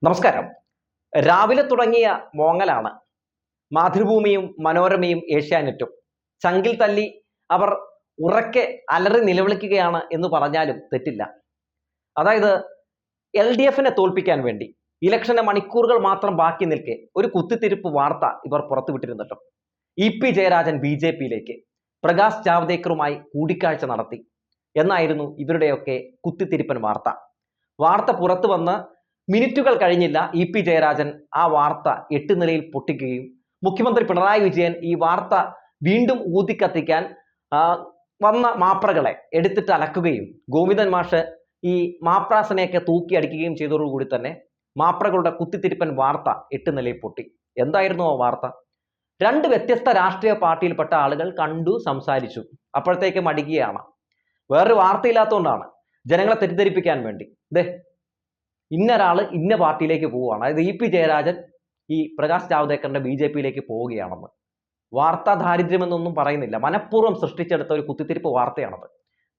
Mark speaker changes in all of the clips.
Speaker 1: നമസ്കാരം. രാവിലെ തുടങ്ങിയ മോങ്ങലാണ്. മാതൃഭൂമിയും മനോരമയും ഏഷ്യാനെറ്റും ചങ്കിൽ തല്ലി അവർ ഉറക്കെ അലറി നിലവിളിക്കുകയാണ് എന്ന് പറഞ്ഞാലും തെറ്റില്ല. അതായത് LDF-നെ തോൽപ്പിക്കാൻ വേണ്ടി ഇലക്ഷന് മണിക്കൂറുകൾ മാത്രം ബാക്കി നിൽക്കെ ഒരു കുത്തിത്തിരിപ്പ് വാർത്ത ഇവർ പുറത്തുവിട്ടിരുന്നല്ലോ. EP ജയരാജൻ BJP-യിലേക്ക്, പ്രകാശ് ജാവ്ദേക്കറുമായി കൂടിക്കാഴ്ച നടത്തി എന്നായിരുന്നു ഇവരുടെയൊക്കെ കുത്തിത്തിരിപ്പൻ വാർത്ത. വാർത്ത പുറത്തു വന്ന് മിനിറ്റുകൾ കഴിഞ്ഞില്ല EP ജയരാജൻ ആ വാർത്ത 8 നിലയിൽ പൊട്ടിക്കുകയും മുഖ്യമന്ത്രി പിണറായി വിജയൻ ഈ വാർത്ത വീണ്ടും ഊതിക്കത്തിക്കാൻ വന്ന മാപ്രകളെ എടുത്തിട്ട് അലക്കുകയും ഗോവിന്ദൻ മാഷ് ഈ മാപ്രാസനെയൊക്കെ തൂക്കി അടിക്കുകയും ചെയ്തതോടുകൂടി തന്നെ മാപ്രകളുടെ കുത്തിത്തിരിപ്പൻ വാർത്ത 8 നിലയിൽ പൊട്ടി. എന്തായിരുന്നു ആ വാർത്ത? 2 വ്യത്യസ്ത രാഷ്ട്രീയ പാർട്ടിയിൽപ്പെട്ട ആളുകൾ കണ്ടു, സംസാരിച്ചു. അപ്പോഴത്തേക്ക് മടിക്കുകയാണ്. വേറൊരു വാർത്തയില്ലാത്തതുകൊണ്ടാണ്, ജനങ്ങളെ തെറ്റിദ്ധരിപ്പിക്കാൻ വേണ്ടി. ഇന്നൊരാൾ ഇന്ന പാർട്ടിയിലേക്ക് പോവുകയാണ്, അതായത് EP ജയരാജൻ ഈ പ്രകാശ് ജാവ്ദേക്കറിന്റെ BJP-യിലേക്ക് പോവുകയാണെന്ന്. വാർത്താ ദാരിദ്ര്യമെന്നൊന്നും പറയുന്നില്ല, മനഃപൂർവ്വം സൃഷ്ടിച്ചെടുത്ത ഒരു കുത്തിത്തിരിപ്പ് വാർത്തയാണത്,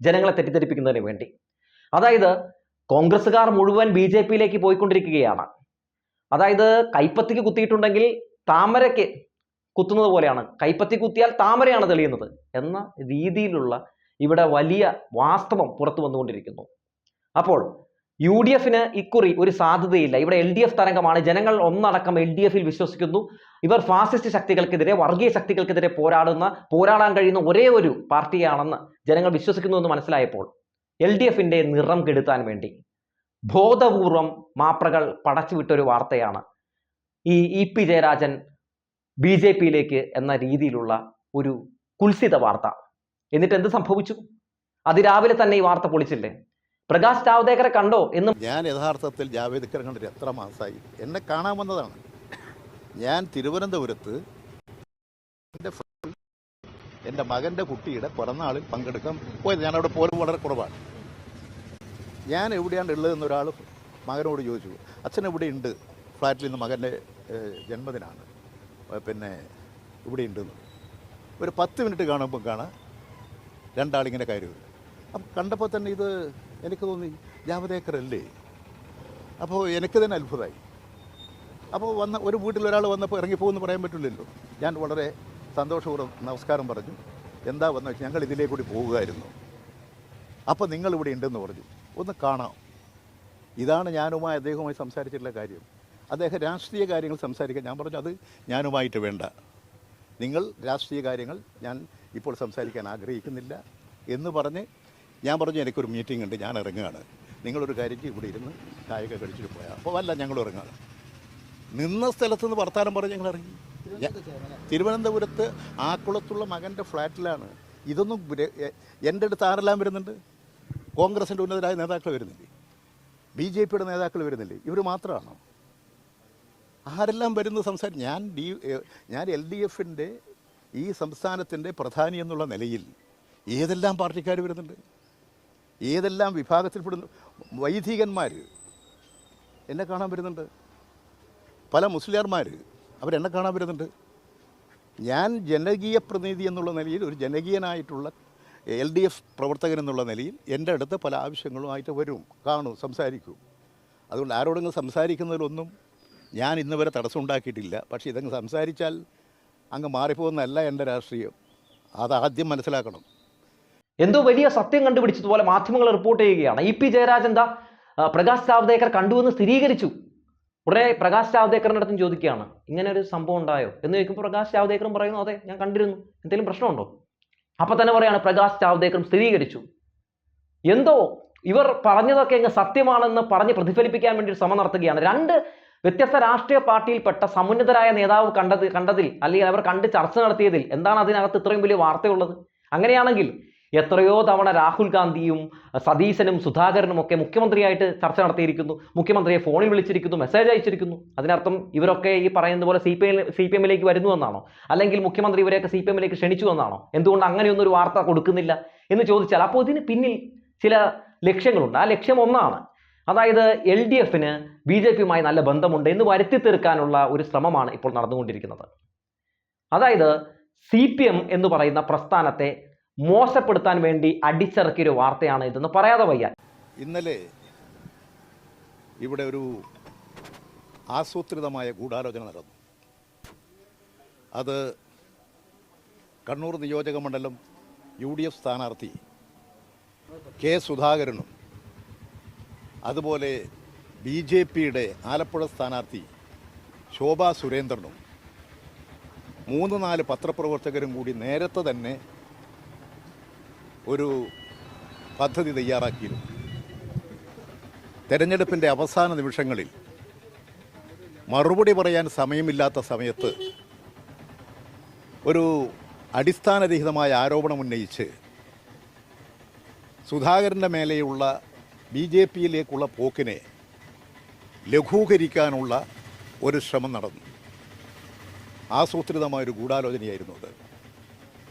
Speaker 1: ജനങ്ങളെ തെറ്റിദ്ധരിപ്പിക്കുന്നതിന് വേണ്ടി. അതായത് കോൺഗ്രസ്സുകാർ മുഴുവൻ BJP-യിലേക്ക് പോയിക്കൊണ്ടിരിക്കുകയാണ്. അതായത് കൈപ്പത്തിക്ക് കുത്തിയിട്ടുണ്ടെങ്കിൽ താമരയ്ക്ക് കുത്തുന്നത് പോലെയാണ്, കൈപ്പത്തി കുത്തിയാൽ താമരയാണ് തെളിയുന്നത് എന്ന രീതിയിലുള്ള ഇവിടെ വലിയ വാസ്തവം പുറത്തു വന്നുകൊണ്ടിരിക്കുന്നു. അപ്പോൾ UDF-ന് ഇക്കുറി ഒരു സാധ്യതയില്ല. ഇവിടെ LDF തരംഗമാണ്. ജനങ്ങൾ ഒന്നടക്കം LDF-ൽ വിശ്വസിക്കുന്നു. ഇവർ ഫാസിസ്റ്റ് ശക്തികൾക്കെതിരെ, വർഗീയ ശക്തികൾക്കെതിരെ പോരാടാൻ കഴിയുന്ന ഒരേ ഒരു പാർട്ടിയാണെന്ന് ജനങ്ങൾ വിശ്വസിക്കുന്നു എന്ന് മനസ്സിലായപ്പോൾ LDF-ന്റെ നിറം കെടുത്താൻ വേണ്ടി ബോധപൂർവം മാപ്രകൾ പടച്ചുവിട്ടൊരു വാർത്തയാണ് ഈ EP ജയരാജൻ BJP-യിലേക്ക് എന്ന രീതിയിലുള്ള ഒരു കുൽസിത വാർത്ത. എന്നിട്ട് എന്ത് സംഭവിച്ചു? അതിരാവിലെ തന്നെ ഈ വാർത്ത പൊളിച്ചില്ലേ? പ്രകാശ് ജാവ്ദേക്കറെ കണ്ടോ എന്ന്
Speaker 2: ഞാൻ യഥാർത്ഥത്തിൽ ജാവേദ്കറെ കണ്ടിട്ട് എത്ര മാസമായി? എന്നെ കാണാൻ വന്നതാണ്. ഞാൻ തിരുവനന്തപുരത്ത് എൻ്റെ മകൻ്റെ കുട്ടിയുടെ പിറന്നാളിൽ പങ്കെടുക്കാൻ പോയത്. ഞാനവിടെ പോലും വളരെ കുറവാണ്. ഞാൻ എവിടെയാണ് ഉള്ളതെന്ന് ഒരാൾ മകനോട് ചോദിച്ചു. അച്ഛൻ ഇവിടെ ഉണ്ട്, ഫ്ലാറ്റിൽ നിന്ന് മകൻ്റെ ജന്മദിനാണ്, പിന്നെ ഇവിടെ ഉണ്ടെന്ന്. ഒരു 10 മിനിറ്റ് കാണുമ്പോൾ കാണാം രണ്ടാളിങ്ങനെ കയറി വരും. അപ്പം കണ്ടപ്പോൾ തന്നെ ഇത് എനിക്ക് തോന്നി ജാവ്ദേക്കർ അല്ലേ. അപ്പോൾ എനിക്ക് തന്നെ അത്ഭുതമായി. അപ്പോൾ ഒരു വീട്ടിലൊരാൾ വന്നപ്പോൾ ഇറങ്ങിപ്പോകുമെന്ന് പറയാൻ പറ്റില്ലല്ലോ. ഞാൻ വളരെ സന്തോഷപൂർവ്വം നമസ്കാരം പറഞ്ഞു. എന്താ വന്നു വെച്ചാൽ ഞങ്ങൾ ഇതിലേക്ക് കൂടി പോകുമായിരുന്നു, അപ്പോൾ നിങ്ങളിവിടെ ഉണ്ടെന്ന് പറഞ്ഞു, ഒന്ന് കാണാം. ഇതാണ് ഞാനുമായി അദ്ദേഹവുമായി സംസാരിച്ചിട്ടുള്ള കാര്യം. അദ്ദേഹം രാഷ്ട്രീയ കാര്യങ്ങൾ സംസാരിക്കാൻ ഞാൻ പറഞ്ഞു, അത് ഞാനുമായിട്ട് വേണ്ട, നിങ്ങൾ രാഷ്ട്രീയ കാര്യങ്ങൾ ഞാൻ ഇപ്പോൾ സംസാരിക്കാൻ ആഗ്രഹിക്കുന്നില്ല എന്ന് പറഞ്ഞ് ഞാൻ പറഞ്ഞു എനിക്കൊരു മീറ്റിംഗ് ഉണ്ട്, ഞാൻ ഇറങ്ങുകയാണ്, നിങ്ങളൊരു കാര്യത്തിൽ ഇവിടെ ഇരുന്ന് ചായയൊക്കെ കഴിച്ചിട്ട് പോയാൽ. അപ്പോൾ അല്ല, ഞങ്ങൾ ഇറങ്ങുകയാണ്. നിന്ന സ്ഥലത്തുനിന്ന് വർത്താനം പറഞ്ഞ് ഞങ്ങൾ ഇറങ്ങി. തിരുവനന്തപുരത്ത് ആക്കുളത്തുള്ള മകൻ്റെ ഫ്ലാറ്റിലാണ്. ഇതൊന്നും എൻ്റെ അടുത്ത് ആരെല്ലാം വരുന്നുണ്ട്? കോൺഗ്രസിൻ്റെ ഉന്നതരായ നേതാക്കൾ വരുന്നില്ലേ? BJP-യുടെ നേതാക്കൾ വരുന്നില്ലേ? ഇവർ മാത്രമാണോ? ആരെല്ലാം വരുന്നത് സംസാരിക്കും? ഞാൻ LDF-ൻ്റെ ഈ സംസ്ഥാനത്തിൻ്റെ പ്രധാനി എന്നുള്ള നിലയിൽ ഏതെല്ലാം പാർട്ടിക്കാർ വരുന്നുണ്ട്, ഏതെല്ലാം വിഭാഗത്തിൽപ്പെടുന്നു. വൈദികന്മാർ എന്നെ കാണാൻ വരുന്നുണ്ട്, പല മുസ്ലിയാർമാർ അവരെന്നെ കാണാൻ വരുന്നുണ്ട്. ഞാൻ ജനകീയ പ്രതിനിധി എന്നുള്ള നിലയിൽ, ഒരു ജനകീയനായിട്ടുള്ള LDF പ്രവർത്തകൻ എന്നുള്ള നിലയിൽ എൻ്റെ അടുത്ത് പല ആവശ്യങ്ങളുമായിട്ട് വരും, കാണും, സംസാരിക്കും. അതുകൊണ്ട് ആരോടെങ്കിലും സംസാരിക്കുന്നതിലൊന്നും ഞാൻ ഇന്ന് വരെ തടസ്സം ഉണ്ടാക്കിയിട്ടില്ല. പക്ഷേ ഇതങ്ങ് സംസാരിച്ചാൽ അങ്ങ് മാറിപ്പോകുന്നതല്ല എൻ്റെ രാഷ്ട്രീയം. അതാദ്യം മനസ്സിലാക്കണം.
Speaker 1: എന്തോ വലിയ സത്യം കണ്ടുപിടിച്ചതുപോലെ മാധ്യമങ്ങൾ റിപ്പോർട്ട് ചെയ്യുകയാണ്. EP ജയരാജൻ പ്രകാശ് ജാവ്ദേക്കർ കണ്ടുവെന്ന് സ്ഥിരീകരിച്ചു. ഉടനെ പ്രകാശ് ജാവ്ദേക്കറിൻ്റെ അടുത്തും ചോദിക്കുകയാണ്, ഇങ്ങനെ ഒരു സംഭവം ഉണ്ടായോ എന്ന് ചോദിക്കുമ്പോൾ പ്രകാശ് ജാവ്ദേക്കറും പറയുന്നു, അതെ ഞാൻ കണ്ടിരുന്നു, എന്തെങ്കിലും പ്രശ്നമുണ്ടോ? അപ്പം തന്നെ പറയാണ് പ്രകാശ് ജാവ്ദേക്കറും സ്ഥിരീകരിച്ചു. എന്തോ ഇവർ പറഞ്ഞതൊക്കെ അങ്ങ് സത്യമാണെന്ന് പറഞ്ഞ് പ്രതിഫലിപ്പിക്കാൻ വേണ്ടി ഒരു ശ്രമം നടത്തുകയാണ്. 2 വ്യത്യസ്ത രാഷ്ട്രീയ പാർട്ടിയിൽപ്പെട്ട സമുന്നതരായ നേതാവ് കണ്ടതിൽ അല്ലെങ്കിൽ അവർ കണ്ട് ചർച്ച നടത്തിയതിൽ എന്താണ് അതിനകത്ത് ഇത്രയും വലിയ വാർത്തയുള്ളത്? അങ്ങനെയാണെങ്കിൽ എത്രയോ തവണ രാഹുൽ ഗാന്ധിയും സതീശനും സുധാകരനും ഒക്കെ മുഖ്യമന്ത്രിയായിട്ട് ചർച്ച നടത്തിയിരിക്കുന്നു, മുഖ്യമന്ത്രിയെ ഫോണിൽ വിളിച്ചിരിക്കുന്നു, മെസ്സേജ് അയച്ചിരിക്കുന്നു. അതിനർത്ഥം ഇവരൊക്കെ ഈ പറയുന്ന പോലെ CPM-ലേക്ക് വരുന്നു എന്നാണോ? അല്ലെങ്കിൽ മുഖ്യമന്ത്രി ഇവരെയൊക്കെ CPM-ലേക്ക് ക്ഷണിച്ചു എന്നാണോ? എന്തുകൊണ്ട് അങ്ങനെയൊന്നും ഒരു വാർത്ത കൊടുക്കുന്നില്ല എന്ന് ചോദിച്ചാൽ അപ്പോൾ ഇതിന് പിന്നിൽ ചില ലക്ഷ്യങ്ങളുണ്ട്. ആ ലക്ഷ്യം ഒന്നാണ്, അതായത് LDF-ന് BJP-യുമായി നല്ല ബന്ധമുണ്ട് എന്ന് വരുത്തി തീർക്കാനുള്ള ഒരു ശ്രമമാണ് ഇപ്പോൾ നടന്നുകൊണ്ടിരിക്കുന്നത്. അതായത് CPM എന്ന് പറയുന്ന പ്രസ്ഥാനത്തെ മോശപ്പെടുത്താൻ വേണ്ടി അടിച്ചിറക്കിയ ഒരു വാർത്തയാണ് ഇതെന്ന് പറയാതെ വയ്യ.
Speaker 2: ഇന്നലെ ഇവിടെ ഒരു ആസൂത്രിതമായ ഗൂഢാലോചന നടന്നു. അത് കണ്ണൂർ നിയോജക മണ്ഡലം UDF സ്ഥാനാർത്ഥി കെ സുധാകരനും അതുപോലെ BJPയുടെ ആലപ്പുഴ സ്ഥാനാർത്ഥി ശോഭാ സുരേന്ദ്രനും 3-4 പത്രപ്രവർത്തകരും കൂടി നേരത്തെ തന്നെ ഒരു പദ്ധതി തയ്യാറാക്കിയിരുന്നു. തെരഞ്ഞെടുപ്പിൻ്റെ അവസാന നിമിഷങ്ങളിൽ മറുപടി പറയാൻ സമയമില്ലാത്ത സമയത്ത് ഒരു അടിസ്ഥാനരഹിതമായ ആരോപണം ഉന്നയിച്ച് സുധാകരൻ്റെ മേലെയുള്ള BJPയിലേക്കുള്ള പോക്കിനെ ലഘൂകരിക്കാനുള്ള ഒരു ശ്രമം നടന്നു. ആസൂത്രിതമായൊരു ഗൂഢാലോചനയായിരുന്നു അത്.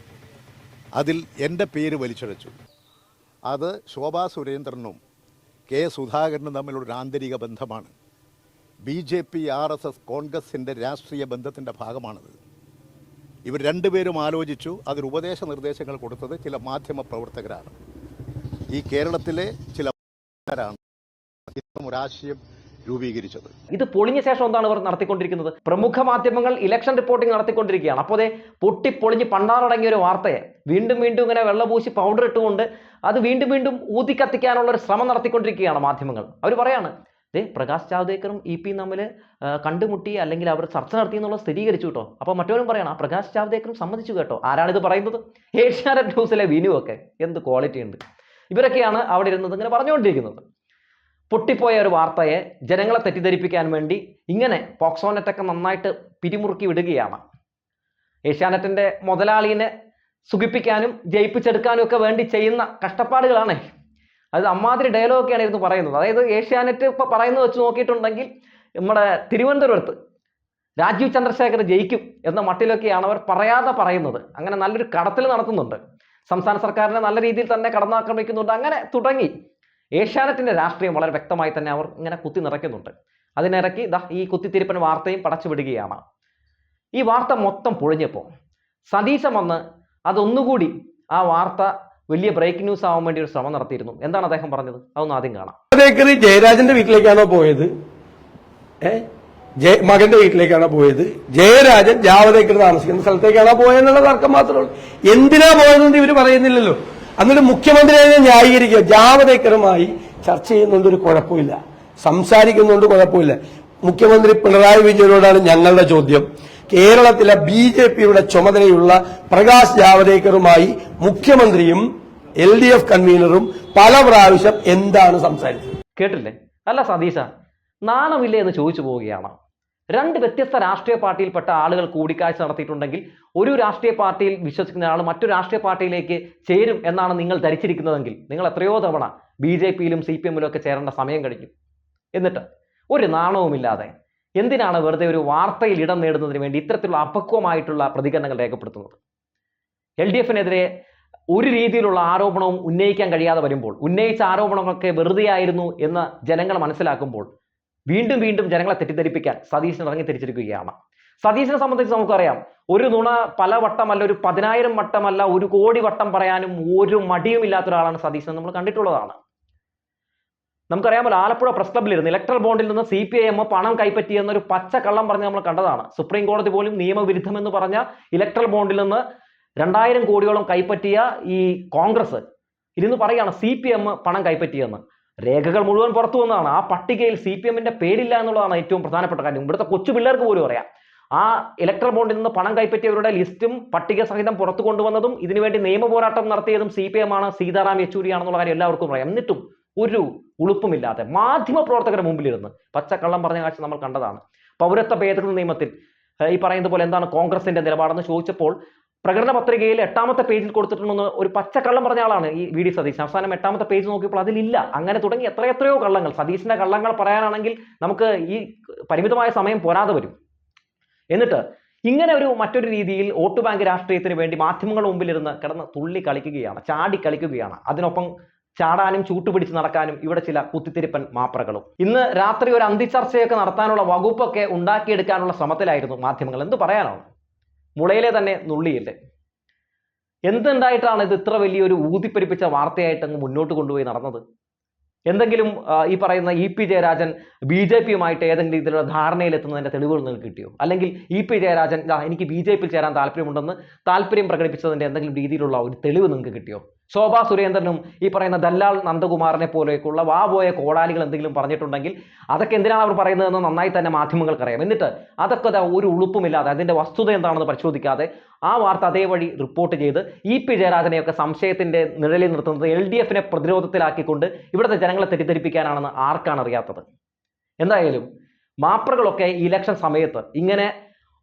Speaker 2: അതിൽ എൻ്റെ പേര് വലിച്ചഴച്ചു. അത് ശോഭാ സുരേന്ദ്രനും കെ സുധാകരനും തമ്മിലൊരു ആന്തരിക ബന്ധമാണ്. BJP RSS കോൺഗ്രസിൻ്റെ രാഷ്ട്രീയ ബന്ധത്തിൻ്റെ ഭാഗമാണത്. ഇവർ രണ്ടുപേരും ആലോചിച്ചു. അതിൽ ഉപദേശ നിർദ്ദേശങ്ങൾ കൊടുത്തത് ചില മാധ്യമ പ്രവർത്തകരാണ്. ഈ കേരളത്തിലെ ചില ഒരാശയം രൂപീകരിച്ചത്.
Speaker 1: ഇത് പൊളിഞ്ഞ ശേഷം എന്താണ് ഇവർ നടത്തിക്കൊണ്ടിരിക്കുന്നത്? പ്രമുഖ മാധ്യമങ്ങൾ ഇലക്ഷൻ റിപ്പോർട്ടിംഗ് നടത്തിക്കൊണ്ടിരിക്കുകയാണ്. അപ്പോൾ പൊട്ടിപ്പൊളിഞ്ഞ് പണ്ടാറടങ്ങിയ ഒരു വാർത്തയെ വീണ്ടും വീണ്ടും ഇങ്ങനെ വെള്ളപൂശി പൗഡർ ഇട്ടുകൊണ്ട് അത് വീണ്ടും വീണ്ടും ഊതി കത്തിക്കാനുള്ള ഒരു ശ്രമം നടത്തിക്കൊണ്ടിരിക്കുകയാണ് മാധ്യമങ്ങൾ. അവർ പറയാണ്, പ്രകാശ് ജാവ്ദേക്കറും EP തമ്മിൽ കണ്ടുമുട്ടി, അല്ലെങ്കിൽ അവർ ചർച്ച നടത്തി എന്നുള്ളത് സ്ഥിരീകരിച്ചു കേട്ടോ. അപ്പോൾ മറ്റവരും പറയണം, പ്രകാശ് ജാവ്ദേക്കറും സമ്മതിച്ചു കേട്ടോ. ആരാണിത് പറയുന്നത്? ഏഷ്യാനെറ്റ് ന്യൂസിലെ വിനു ഒക്കെ. എന്ത് ക്വാളിറ്റി ഉണ്ട്! ഇവരൊക്കെയാണ് അവിടെ ഇരുന്നത് ഇങ്ങനെ പറഞ്ഞുകൊണ്ടിരിക്കുന്നത്. പൊട്ടിപ്പോയ ഒരു വാർത്തയെ ജനങ്ങളെ തെറ്റിദ്ധരിപ്പിക്കാൻ വേണ്ടി ഇങ്ങനെ പോക്സോനെറ്റൊക്കെ നന്നായിട്ട് പിരിമുറുക്കി വിടുകയാണ്. ഏഷ്യാനെറ്റിൻ്റെ മുതലാളിനെ സുഖിപ്പിക്കാനും ജയിപ്പിച്ചെടുക്കാനും ഒക്കെ വേണ്ടി ചെയ്യുന്ന കഷ്ടപ്പാടുകളാണ്. അത് അമ്മാതിരി ഡയലോഗൊക്കെയാണ് ഇരുന്ന് പറയുന്നത്. അതായത് ഏഷ്യാനെറ്റ് ഇപ്പോൾ പറയുന്നത് വെച്ച് നോക്കിയിട്ടുണ്ടെങ്കിൽ നമ്മുടെ തിരുവനന്തപുരത്ത് രാജീവ് ചന്ദ്രശേഖർ ജയിക്കും എന്ന മട്ടിലൊക്കെയാണ് അവർ പറയാതെ പറയുന്നത്. അങ്ങനെ നല്ലൊരു കടത്തിൽ നടത്തുന്നുണ്ട്. സംസ്ഥാന സർക്കാരിനെ നല്ല രീതിയിൽ തന്നെ കടന്നാക്രമിക്കുന്നുണ്ട്. അങ്ങനെ തുടങ്ങി ഏഷ്യാനെറ്റിൻ്റെ രാഷ്ട്രീയം വളരെ വ്യക്തമായി തന്നെ അവർ ഇങ്ങനെ കുത്തി നിറയ്ക്കുന്നുണ്ട്. അതിനിറക്കി ഈ കുത്തിത്തിരിപ്പൻ വാർത്തയും പടച്ചു വിടുകയാണ്. ഈ വാർത്ത മൊത്തം പൊളിഞ്ഞപ്പോൾ സതീശൻ വന്ന് അതൊന്നുകൂടി ആ വാർത്ത വലിയ ബ്രേക്ക് ന്യൂസ് ആവാൻ വേണ്ടി ഒരു ശ്രമം നടത്തിയിരുന്നു. എന്താണ് അദ്ദേഹം പറഞ്ഞത്? അതൊന്ന് ആദ്യം കാണാം.
Speaker 3: ജയരാജന്റെ വീട്ടിലേക്കാണോ പോയത്? മകന്റെ വീട്ടിലേക്കാണോ പോയത്? ജയരാജൻ ജാവദേക്കർ താമസിക്കുന്ന സ്ഥലത്തേക്കാണോ പോയെന്നുള്ള തർക്കം മാത്രമേ ഉള്ളൂ. എന്തിനാ പോയതെന്ന് ഇവര് പറയുന്നില്ലല്ലോ. എന്നിട്ട് മുഖ്യമന്ത്രിയെ ന്യായീകരിക്കുക. ജാവദേക്കറുമായി ചർച്ച ചെയ്യുന്നുണ്ട്, ഒരു കുഴപ്പമില്ല, സംസാരിക്കുന്നുണ്ട്, കുഴപ്പമില്ല. മുഖ്യമന്ത്രി പിണറായി വിജയനോടാണ് ഞങ്ങളുടെ ചോദ്യം. കേരളത്തിലെ BJPയുടെ ചുമതലയുള്ള പ്രകാശ് ജാവദേക്കറുമായി മുഖ്യമന്ത്രിയും LDF കൺവീനറും പല പ്രാവശ്യം എന്താണ് സംസാരിച്ചത്?
Speaker 1: കേട്ടില്ലേ? അല്ല സതീശ, നാണമില്ലേ എന്ന് ചോദിച്ചു പോവുകയാണ്. രണ്ട് വ്യത്യസ്ത രാഷ്ട്രീയ പാർട്ടിയിൽപ്പെട്ട ആളുകൾ കൂടിക്കാഴ്ച നടത്തിയിട്ടുണ്ടെങ്കിൽ ഒരു രാഷ്ട്രീയ പാർട്ടിയിൽ വിശ്വസിക്കുന്ന ആൾ മറ്റൊരു രാഷ്ട്രീയ പാർട്ടിയിലേക്ക് ചേരും എന്നാണ് നിങ്ങൾ ധരിച്ചിരിക്കുന്നതെങ്കിൽ നിങ്ങൾ എത്രയോ തവണ BJPയിലും CPMലും ഒക്കെ ചേരേണ്ട സമയം കഴിഞ്ഞു. എന്നിട്ട് ഒരു നാണവുമില്ലാതെ എന്തിനാണ് വെറുതെ ഒരു വാർത്തയിൽ ഇടം നേടുന്നതിന് വേണ്ടി ഇത്തരത്തിലുള്ള അപക്വമായിട്ടുള്ള പ്രതികരണങ്ങൾ രേഖപ്പെടുത്തുന്നത്? LDFനെതിരെ ഒരു രീതിയിലുള്ള ആരോപണവും ഉന്നയിക്കാൻ കഴിയാതെ വരുമ്പോൾ, ഉന്നയിച്ച ആരോപണങ്ങളൊക്കെ വെറുതെ ആയിരുന്നു എന്ന് ജനങ്ങൾ മനസ്സിലാക്കുമ്പോൾ വീണ്ടും വീണ്ടും ജനങ്ങളെ തെറ്റിദ്ധരിപ്പിക്കാൻ സതീശൻ ഇറങ്ങി തിരിച്ചിരിക്കുകയാണ്. സതീശനെ സംബന്ധിച്ച് നമുക്കറിയാം, ഒരു നുണ പല വട്ടമല്ല, ഒരു 10,000 വട്ടമല്ല, 1 കോടി വട്ടം പറയാനും ഒരു മടിയും ഇല്ലാത്ത ഒരാളാണ് സതീശൻ. നമ്മൾ കണ്ടിട്ടുള്ളതാണ്. നമുക്കറിയാമല്ലോ, ആലപ്പുഴ പ്രസ് ക്ലബ്ബിലിരുന്ന് ഇലക്ട്രൽ ബോണ്ടിൽ നിന്ന് CPIM പണം കൈപ്പറ്റിയെന്നൊരു പച്ച കള്ളം പറഞ്ഞ് നമ്മൾ കണ്ടതാണ്. സുപ്രീം കോടതി പോലും നിയമവിരുദ്ധമെന്ന് പറഞ്ഞ ഇലക്ട്രൽ ബോണ്ടിൽ നിന്ന് 2000 കോടിയോളം കൈപ്പറ്റിയ ഈ കോൺഗ്രസ് ഇരുന്ന് പറയുകയാണ് CPM പണം കൈപ്പറ്റിയെന്ന്. രേഖകൾ മുഴുവൻ പുറത്തു വന്നതാണ്. ആ പട്ടികയിൽ CPMന്റെ പേരില്ല എന്നുള്ളതാണ് ഏറ്റവും പ്രധാനപ്പെട്ട കാര്യം. ഇവിടുത്തെ കൊച്ചു പിള്ളേർക്ക് പോലും അറിയാം. ആ ഇലക്ട്രൽ ബോണ്ടിൽ നിന്ന് പണം കൈപ്പറ്റിയവരുടെ ലിസ്റ്റും പട്ടിക സഹിതം പുറത്തു കൊണ്ടുവന്നതും ഇതിനുവേണ്ടി നിയമ പോരാട്ടം നടത്തിയതും CPM ആണ്, സീതാറാം യെച്ചൂരി ആണെന്നുള്ള കാര്യം എല്ലാവർക്കും അറിയാം. എന്നിട്ടും ഒരു ഉളുപ്പുമില്ലാതെ മാധ്യമ പ്രവർത്തകരുടെ മുമ്പിലിരുന്ന് പച്ചക്കള്ളം പറഞ്ഞ കാഴ്ച നമ്മൾ കണ്ടതാണ്. പൗരത്വ ഭേദഗതി നിയമത്തിൽ ഈ പറയുന്നത് പോലെ എന്താണ് കോൺഗ്രസിന്റെ നിലപാടെന്ന് ചോദിച്ചപ്പോൾ പ്രകടന പത്രികയിൽ 8ാമത്തെ പേജിൽ കൊടുത്തിട്ടുണ്ടെന്ന് ഒരു പച്ചക്കള്ളം പറഞ്ഞ ആളാണ് ഈ VD സതീശൻ. അവസാനം 8ാമത്തെ പേജ് നോക്കിയപ്പോൾ അതിലില്ല. അങ്ങനെ തുടങ്ങി എത്രയെത്രയോ കള്ളങ്ങൾ. സതീശന്റെ കള്ളങ്ങൾ പറയാനാണെങ്കിൽ നമുക്ക് ഈ പരിമിതമായ സമയം പോരാതെ വരും. എന്നിട്ട് ഇങ്ങനെ മറ്റൊരു രീതിയിൽ വോട്ട് ബാങ്ക് രാഷ്ട്രീയത്തിന് വേണ്ടി മാധ്യമങ്ങളുടെ മുമ്പിലിരുന്ന് കിടന്ന് തുള്ളി കളിക്കുകയാണ്, ചാടി കളിക്കുകയാണ്. അതിനൊപ്പം ചാടാനും ചൂട്ടുപിടിച്ച് നടക്കാനും ഇവിടെ ചില കുത്തിത്തിരിപ്പൻ മാപ്രകളും. ഇന്ന് രാത്രി ഒരു അന്തിച്ചർച്ചയൊക്കെ നടത്താനുള്ള വകുപ്പൊക്കെ ഉണ്ടാക്കിയെടുക്കാനുള്ള ശ്രമത്തിലായിരുന്നു മാധ്യമങ്ങൾ. എന്ത് പറയാനാണ്? മുളയിലെ തന്നെ നുള്ളിയില്ലേ? എന്തുണ്ടായിട്ടാണ് ഇത് ഇത്ര വലിയൊരു ഊതിപ്പെരിപ്പിച്ച വാർത്തയായിട്ട് അങ്ങ് മുന്നോട്ട് കൊണ്ടുപോയി നടന്നത്? എന്തെങ്കിലും ഈ പറയുന്ന EP ജയരാജൻ BJP-യുമായിട്ട് ഏതെങ്കിലും രീതിയിലുള്ള ധാരണയിലെത്തുന്നതിന്റെ തെളിവുകൾ നിങ്ങൾക്ക് കിട്ടിയോ? അല്ലെങ്കിൽ EP ജയരാജൻ എനിക്ക് BJP-യിൽ ചേരാൻ താല്പര്യമുണ്ടെന്ന് താല്പര്യം പ്രകടിപ്പിച്ചതിന്റെ എന്തെങ്കിലും രീതിയിലുള്ള ഒരു തെളിവ് നിങ്ങൾക്ക് കിട്ടിയോ? ശോഭാ സുരേന്ദ്രനും ഈ പറയുന്ന ദല്ലാൽ നന്ദകുമാറിനെ പോലെയൊക്കെയുള്ള പോയ കോടാലികൾ എന്തെങ്കിലും പറഞ്ഞിട്ടുണ്ടെങ്കിൽ അതൊക്കെ എന്തിനാണ് അവർ പറയുന്നതെന്ന് നന്നായി തന്നെ മാധ്യമങ്ങൾക്കറിയാം. എന്നിട്ട് അതൊക്കെ ഒരു ഉളുപ്പുമില്ലാതെ അതിന്റെ വസ്തുത എന്താണെന്ന് പരിശോധിക്കാതെ ആ വാർത്ത അതേവഴി റിപ്പോർട്ട് ചെയ്ത് EP ജയരാജനെയൊക്കെ സംശയത്തിന്റെ നിഴലിൽ നിർത്തുന്നത് LDF-നെ പ്രതിരോധത്തിലാക്കിക്കൊണ്ട് ഇവിടുത്തെ ജനങ്ങളെ തെറ്റിദ്ധരിപ്പിക്കാനാണെന്ന് ആർക്കാണ് അറിയാത്തത്? എന്തായാലും മാപ്രകളൊക്കെ ഇലക്ഷൻ സമയത്ത് ഇങ്ങനെ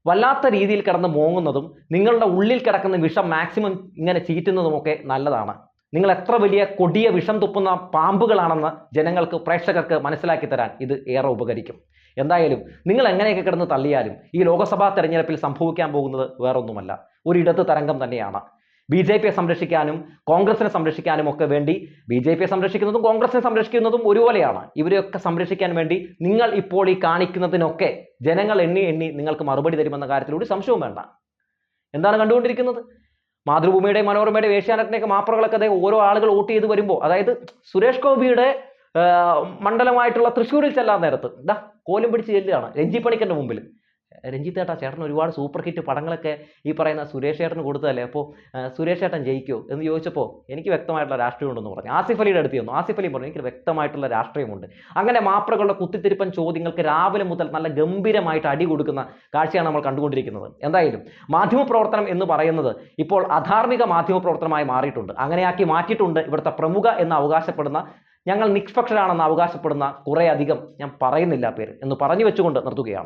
Speaker 1: വല്ലാത്ത രീതിയിൽ കിടന്ന് മോങ്ങുന്നതും നിങ്ങളുടെ ഉള്ളിൽ കിടക്കുന്ന വിഷം മാക്സിമം ഇങ്ങനെ ചീറ്റുന്നതുമൊക്കെ നല്ലതാണ്. നിങ്ങൾ എത്ര വലിയ കൊടിയ വിഷം തുപ്പുന്ന പാമ്പുകളാണെന്ന് ജനങ്ങൾക്ക് പ്രേക്ഷകർക്ക് മനസ്സിലാക്കി തരാൻ ഇത് ഏറെ ഉപകരിക്കും. എന്തായാലും നിങ്ങൾ എങ്ങനെയൊക്കെ കിടന്ന് തള്ളിയാലും ഈ ലോക്സഭാ തെരഞ്ഞെടുപ്പിൽ സംഭവിക്കാൻ പോകുന്നത് വേറൊന്നുമല്ല, ഒരു ഇടത് തരംഗം തന്നെയാണ്. BJP-യെ സംരക്ഷിക്കാനും കോൺഗ്രസിനെ സംരക്ഷിക്കാനും ഒക്കെ വേണ്ടി BJP-യെ സംരക്ഷിക്കുന്നതും കോൺഗ്രസിനെ സംരക്ഷിക്കുന്നതും ഒരുപോലെയാണ്. ഇവരെയൊക്കെ സംരക്ഷിക്കാൻ വേണ്ടി നിങ്ങൾ ഇപ്പോൾ ഈ കാണിക്കുന്നതിനൊക്കെ ജനങ്ങൾ എണ്ണി നിങ്ങൾക്ക് മറുപടി തരുമെന്ന കാര്യത്തിൽ ഒരു സംശയവും വേണ്ട. എന്താണ് കണ്ടുകൊണ്ടിരിക്കുന്നത്? മാതൃഭൂമിയുടെയും മനോരമയുടെയും ഏഷ്യാനെറ്റിനെയൊക്കെ മാപ്പറകളൊക്കെ ഓരോ ആളുകൾ വോട്ട് ചെയ്ത് വരുമ്പോൾ, അതായത് സുരേഷ് ഗോപിയുടെ മണ്ഡലമായിട്ടുള്ള തൃശ്ശൂരിൽ ചെല്ലാൻ നേരത്ത് കോലും പിടിച്ച് ചെല്ലുകയാണ് രഞ്ജി പണിക്കന്റെ മുമ്പിൽ. രഞ്ജിത്ത് ഏട്ടാ, ചേട്ടൻ ഒരുപാട് സൂപ്പർ ഹിറ്റ് പടങ്ങളൊക്കെ ഈ പറയുന്ന സുരേഷ് ചേട്ടന് കൊടുത്തതല്ലേ, അപ്പോൾ സുരേഷ് ചേട്ടൻ ജയിക്കുമോ എന്ന് ചോദിച്ചപ്പോൾ എനിക്ക് വ്യക്തമായിട്ടുള്ള രാഷ്ട്രീയം ഉണ്ടെന്ന് പറഞ്ഞു. ആസിഫ് അലിയുടെ അടുത്ത് ചെന്നു. ആസിഫ് അലി പറഞ്ഞു എനിക്ക് വ്യക്തമായിട്ടുള്ള രാഷ്ട്രീയമുണ്ട്. അങ്ങനെ മാപ്രകളുടെ കുത്തിത്തിരിപ്പൻ ചോദ്യങ്ങൾക്ക് രാവിലെ മുതൽ നല്ല ഗംഭീരമായിട്ട് അടി കൊടുക്കുന്ന കാഴ്ചയാണ് നമ്മൾ കണ്ടുകൊണ്ടിരിക്കുന്നത്. എന്തായാലും മാധ്യമപ്രവർത്തനം എന്ന് പറയുന്നത് ഇപ്പോൾ അധാർമിക മാധ്യമപ്രവർത്തനമായി മാറിയിട്ടുണ്ട്. അങ്ങനെയാക്കി മാറ്റിയിട്ടുണ്ട് ഇവിടുത്തെ പ്രമുഖ എന്ന് അവകാശപ്പെടുന്ന, ഞങ്ങൾ നിഷ്പക്ഷരാണെന്ന് അവകാശപ്പെടുന്ന കുറേ അധികം, ഞാൻ പറയുന്നില്ല പേര് എന്ന് പറഞ്ഞു വെച്ചുകൊണ്ട് നിർത്തുകയാണ്.